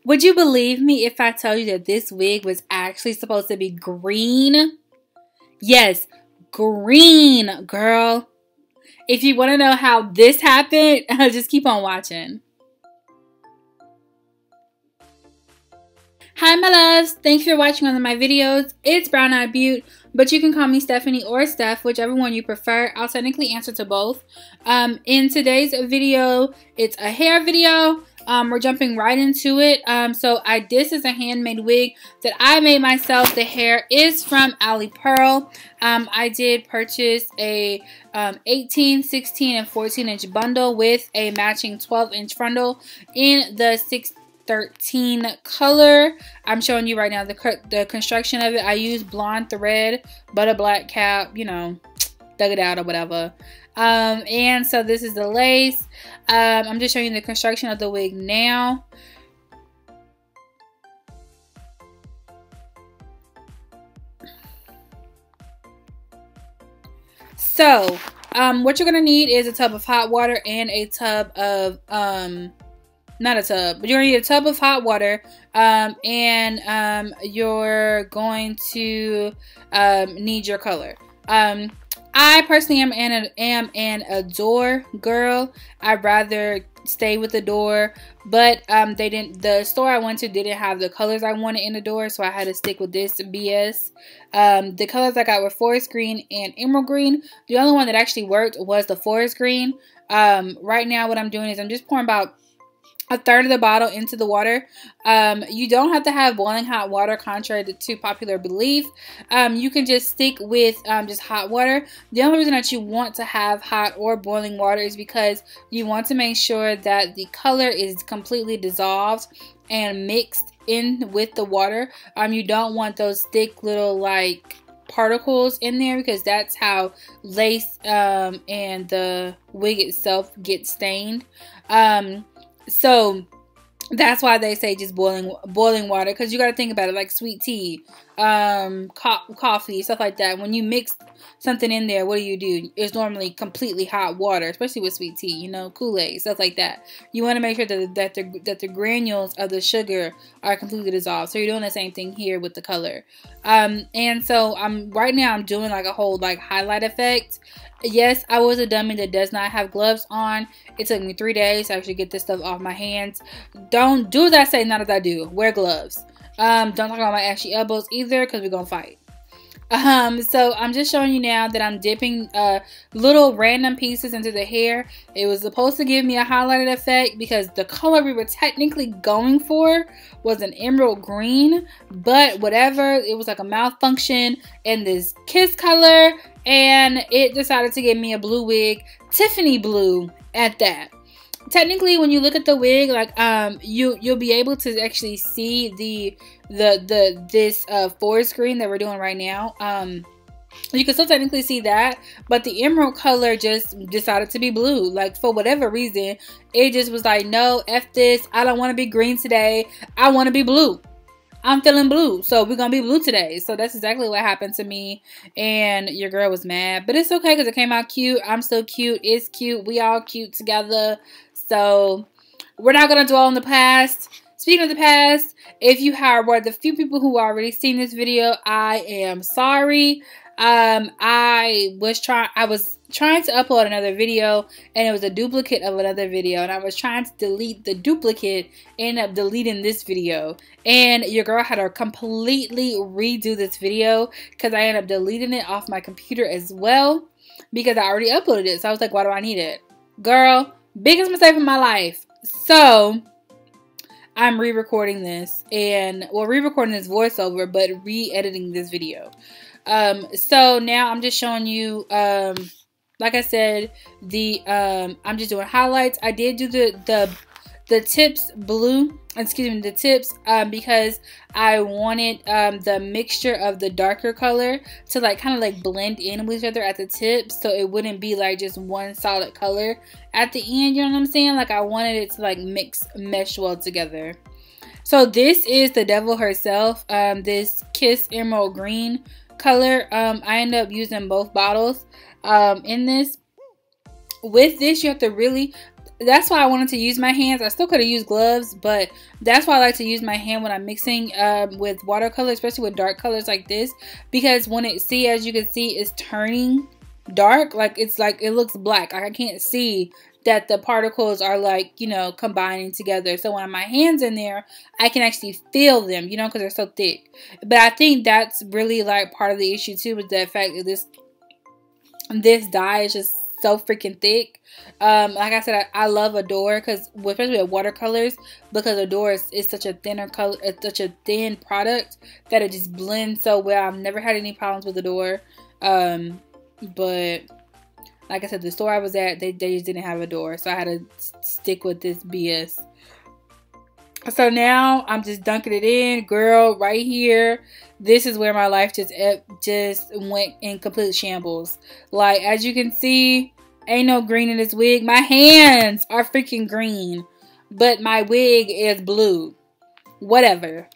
Would you believe me if I tell you that this wig was actually supposed to be green? Yes, green, girl. If you want to know how this happened, just keep on watching. Hi my loves, thanks for watching one of my videos. It's Brown Eyed Beaut, but you can call me Stephanie or Steph, whichever one you prefer. I'll technically answer to both. In today's video, it's a hair video. We're jumping right into it. This is a handmade wig that I made myself. The hair is from Ali Pearl. I did purchase a 18, 16, and 14-inch bundle with a matching 12-inch frontal in the 613 color. I'm showing you right now the construction of it. I used blonde thread, but a black cap, you know, dug it out or whatever. And so this is the lace. I'm just showing you the construction of the wig now. So, what you're gonna need is a tub of hot water and a tub of, not a tub, but you're gonna need a tub of hot water, and you're going to need your color. I personally am an Adore girl. I'd rather stay with Adore, but the store I went to didn't have the colors I wanted in Adore, so I had to stick with this BS. The colors I got were forest green and emerald green. The only one that actually worked was the forest green. Right now what I'm doing is I'm just pouring about a third of the bottle into the water. You don't have to have boiling hot water, contrary to popular belief. You can just stick with just hot water. The only reason that you want to have hot or boiling water is because you want to make sure that the color is completely dissolved and mixed in with the water. You don't want those thick little like particles in there, because that's how lace and the wig itself get stained. So that's why they say just boiling water, because you got to think about it like sweet tea, coffee, stuff like that. When you mix something in there, what do? It's normally completely hot water, especially with sweet tea, you know, Kool-Aid, stuff like that. You want to make sure that the granules of the sugar are completely dissolved. So you're doing the same thing here with the color. And so right now I'm doing like a whole like highlight effect. Yes, I was a dummy that does not have gloves on. It took me 3 days to actually get this stuff off my hands. Don't do as I say, not as I do. Wear gloves. Don't talk about my ashy elbows either, because we're gonna fight. So I'm just showing you now that I'm dipping little random pieces into the hair. It was supposed to give me a highlighted effect because the color we were technically going for was an emerald green, but whatever, it was like a malfunction in this kiss color, and it decided to give me a blue wig, Tiffany blue at that. Technically, when you look at the wig, like you'll be able to actually see this forest green that we're doing right now. You can still technically see that, but the emerald color just decided to be blue. Like, for whatever reason, it just was like, no, F this. I don't want to be green today. I want to be blue. I'm feeling blue, so we're gonna be blue today. So that's exactly what happened to me, and your girl was mad, but it's okay because it came out cute. I'm still cute. It's cute. We all cute together. So we're not gonna dwell on the past. Speaking of the past, if you are one of the few people who already seen this video, I am sorry. I was trying to upload another video, and it was a duplicate of another video, and I was trying to delete the duplicate, ended up deleting this video, and your girl had to completely redo this video because I ended up deleting it off my computer as well because I already uploaded it. So I was like, why do I need it? Girl, biggest mistake of my life. So I'm re-recording this, and well, re-recording this voiceover, but re-editing this video. So now I'm just showing you, like I said, I'm just doing highlights. I did do the tips blue, excuse me, the tips, because I wanted the mixture of the darker color to like kind of like blend in with each other at the tips, so it wouldn't be like just one solid color at the end, you know what I'm saying? Like, I wanted it to like mesh well together. So this is the devil herself, this Kiss Emerald Green color. I ended up using both bottles in this. With this, you have to really, that's why I wanted to use my hands. I still could have used gloves, but that's why I like to use my hand when I'm mixing with watercolor, especially with dark colors like this, because when it, see, as you can see, it's turning dark. Like, it's like, it looks black. Like, I can't see that the particles are, like, you know, combining together. So when my hand's in there, I can actually feel them, you know, because they're so thick. But I think that's really, like, part of the issue too, with the fact that this dye is just so freaking thick. Like I said, I love Adore, because especially with watercolors, because Adore is such a thinner color, it's such a thin product that it just blends so well. I've never had any problems with Adore. But like I said, the store I was at, they just didn't have Adore, so I had to stick with this BS. So now I'm just dunking it in, girl, right here. This is where my life just went in complete shambles. Like, as you can see, ain't no green in this wig. My hands are freaking green, but my wig is blue. Whatever.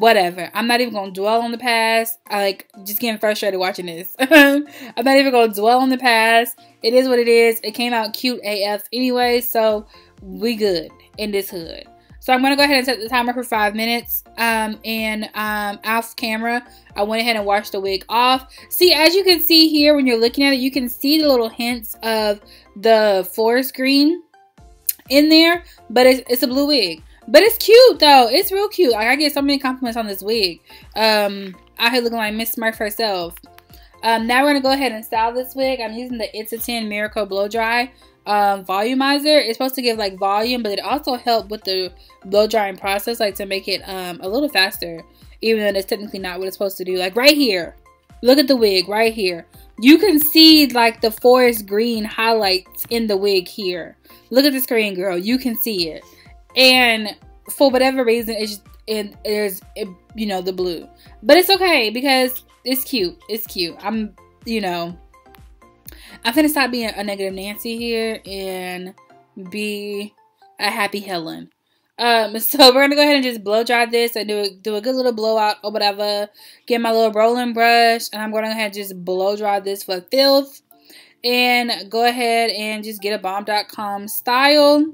I'm not even gonna dwell on the past. I like just getting frustrated watching this. I'm not even gonna dwell on the past. It is what it is. It came out cute AF anyway, so we good in this hood. So I'm gonna go ahead and set the timer for 5 minutes. Off camera, I went ahead and washed the wig off. See, as you can see here, when you're looking at it, you can see the little hints of the forest green in there, but it's a blue wig. But it's cute though. It's real cute. Like, I get so many compliments on this wig. Out here looking like Miss Smurf herself. Now we're gonna go ahead and style this wig. I'm using the It's a 10 Miracle Blow Dry volumizer. It's supposed to give like volume, but it also helped with the blow drying process, like to make it a little faster, even though it's technically not what it's supposed to do. Like right here, look at the wig right here. You can see like the forest green highlights in the wig here. Look at the screen, girl. You can see it. And for whatever reason, there's you know, the blue, but it's okay because it's cute. It's cute. I'm gonna stop being a negative Nancy here and be a happy Helen. So we're gonna go ahead and just blow dry this and do a good little blowout or whatever. Get my little rolling brush, and I'm gonna go ahead and just blow dry this for filth, and go ahead and just get a bomb.com style.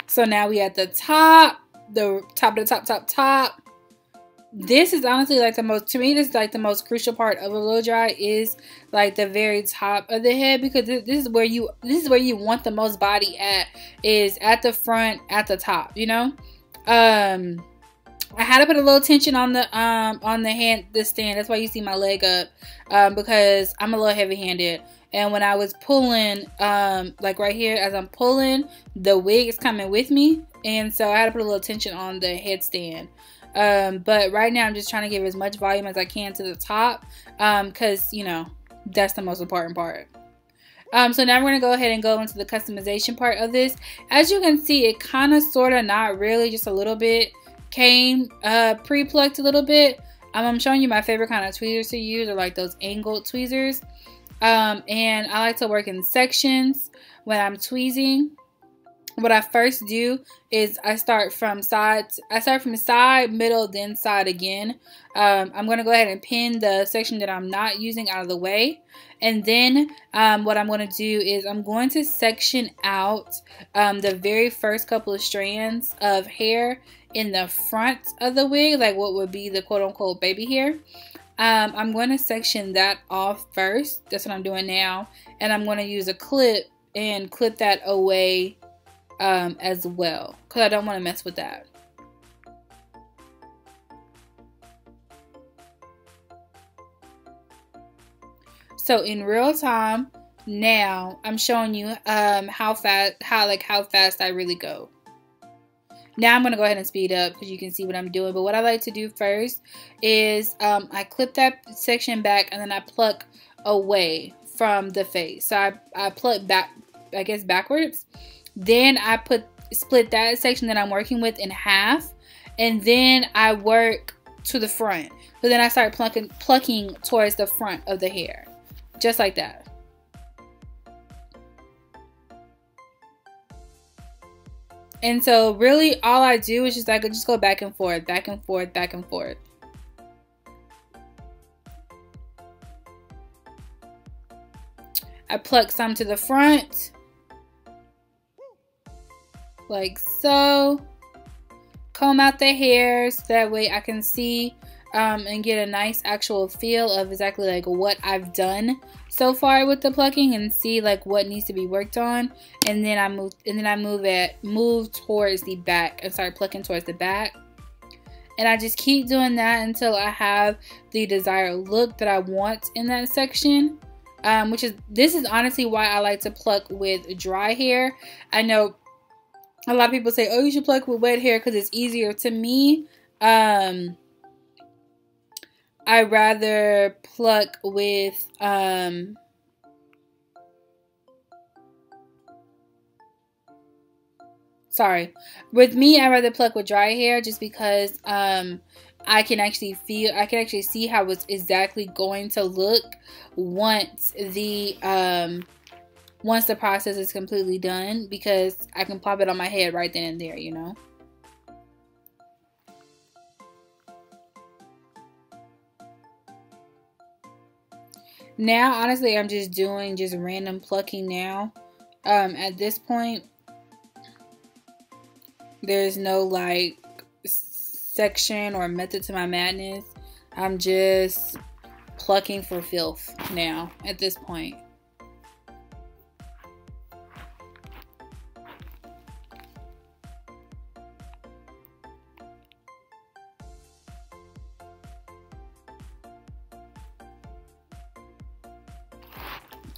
So now we at the top, the top. This is honestly like the most, to me, this is like the most crucial part of a blow dry, is like the very top of the head, because this is where you want the most body at, is at the front, at the top, you know. I had to put a little tension on the hand, the stand. That's why you see my leg up, because I'm a little heavy-handed. And when I was pulling, like right here, as I'm pulling, the wig is coming with me. And so I had to put a little tension on the headstand. But right now I'm just trying to give as much volume as I can to the top, because, you know, that's the most important part. So now we're going to go ahead and go into the customization part of this. As you can see, it kind of, sort of, not really, just a little bit came pre-plucked a little bit. I'm showing you my favorite kind of tweezers to use, or like those angled tweezers. And I like to work in sections when I'm tweezing. What I first do is I start from side, middle, then side again. I'm going to go ahead and pin the section that I'm not using out of the way. And then what I'm going to do is I'm going to section out the very first couple of strands of hair in the front of the wig, like what would be the quote-unquote baby hair. I'm going to section that off first. That's what I'm doing now. And I'm going to use a clip and clip that away as well, because I don't want to mess with that. So in real time now, I'm showing you how fast I really go. Now I'm going to go ahead and speed up because you can see what I'm doing. But what I like to do first is I clip that section back, and then I pluck away from the face. So I pluck back, I guess, backwards. Then I split that section that I'm working with in half. And then I work to the front. So then I start plucking towards the front of the hair. Just like that. And so really all I do is just, I could just go back and forth, back and forth, back and forth. I pluck some to the front, like so. Comb out the hairs, that way I can see and get a nice actual feel of exactly like what I've done so far with the plucking, and see like what needs to be worked on. And then I move towards the back and start plucking towards the back. And I just keep doing that until I have the desired look that I want in that section. This is honestly why I like to pluck with dry hair. I know a lot of people say, oh, you should pluck with wet hair because it's easier. To me, I rather pluck with with me, I rather pluck with dry hair, just because I can actually see how it's exactly going to look once the process is completely done, because I can pop it on my head right then and there, you know. Now, honestly, I'm just doing random plucking now. At this point, there's no like section or method to my madness. I'm just plucking for filth now at this point.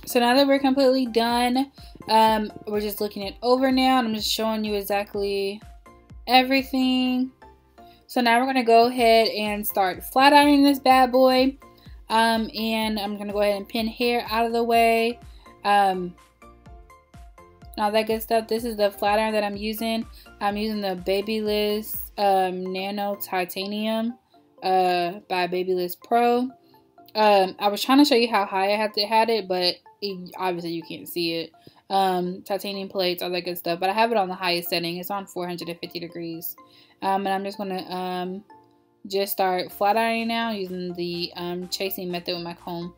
So now that we're completely done, we're just looking it over now, and I'm just showing you exactly everything. So now we're gonna go ahead and start flat ironing this bad boy, and I'm gonna go ahead and pin hair out of the way, all that good stuff. This is the flat iron that I'm using. I'm using the Babyliss Nano Titanium by Babyliss Pro. I was trying to show you how high I had it, but obviously you can't see it. Titanium plates, all that good stuff. But I have it on the highest setting. It's on 450 degrees. And I'm just gonna just start flat ironing now using the chasing method with my comb.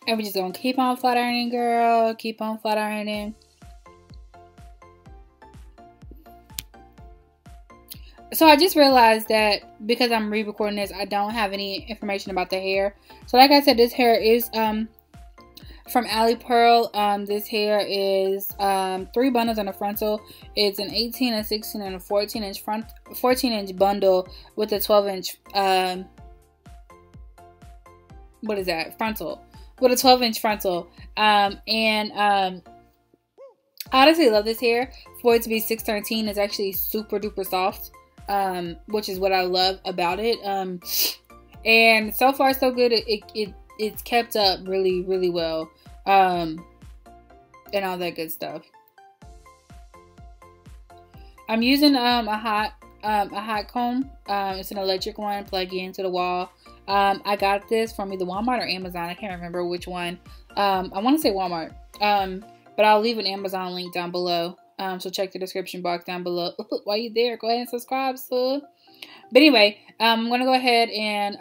And we're just gonna keep on flat ironing, girl. Keep on flat ironing. So I just realized that because I'm re-recording this, I don't have any information about the hair. So like I said, this hair is from Ali Pearl. This hair is 3 bundles on a frontal. It's an 18, a 16, and a 14-inch bundle with a 12-inch what is that? Frontal. With a 12-inch frontal. I honestly love this hair. For it to be 613, it's actually super duper soft, which is what I love about it. And so far so good. It's kept up really, really well, and all that good stuff. I'm using a hot comb. It's an electric one, plug into the wall. I got this from either Walmart or Amazon. I can't remember which one. I want to say Walmart. But I'll leave an Amazon link down below. So check the description box down below. While you're there, go ahead and subscribe, so. But anyway, I'm gonna go ahead and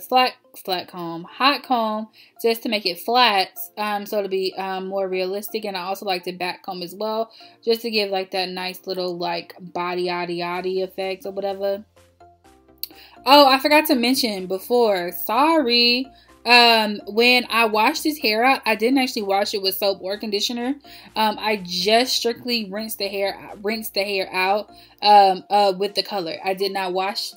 hot comb, just to make it flat, so it'll be more realistic. And I also like to back comb as well, just to give like that nice little like body effect or whatever. Oh, I forgot to mention before. Sorry. when I washed this hair out, I didn't actually wash it with soap or conditioner. I just strictly rinsed the hair out with the color. I did not wash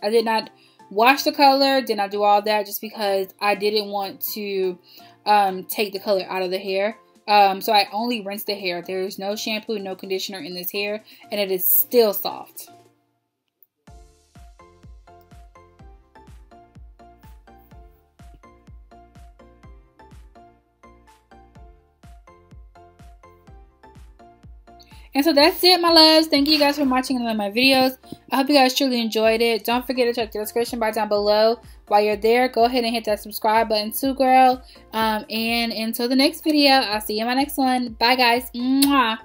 the color, did not do all that, just because I didn't want to take the color out of the hair. So I only rinsed the hair. There is no shampoo, no conditioner in this hair, and it is still soft. And so that's it, my loves. Thank you guys for watching one of my videos. I hope you guys truly enjoyed it. Don't forget to check the description bar down below. While you're there, go ahead and hit that subscribe button too, girl. And until the next video, I'll see you in my next one. Bye, guys. Mwah.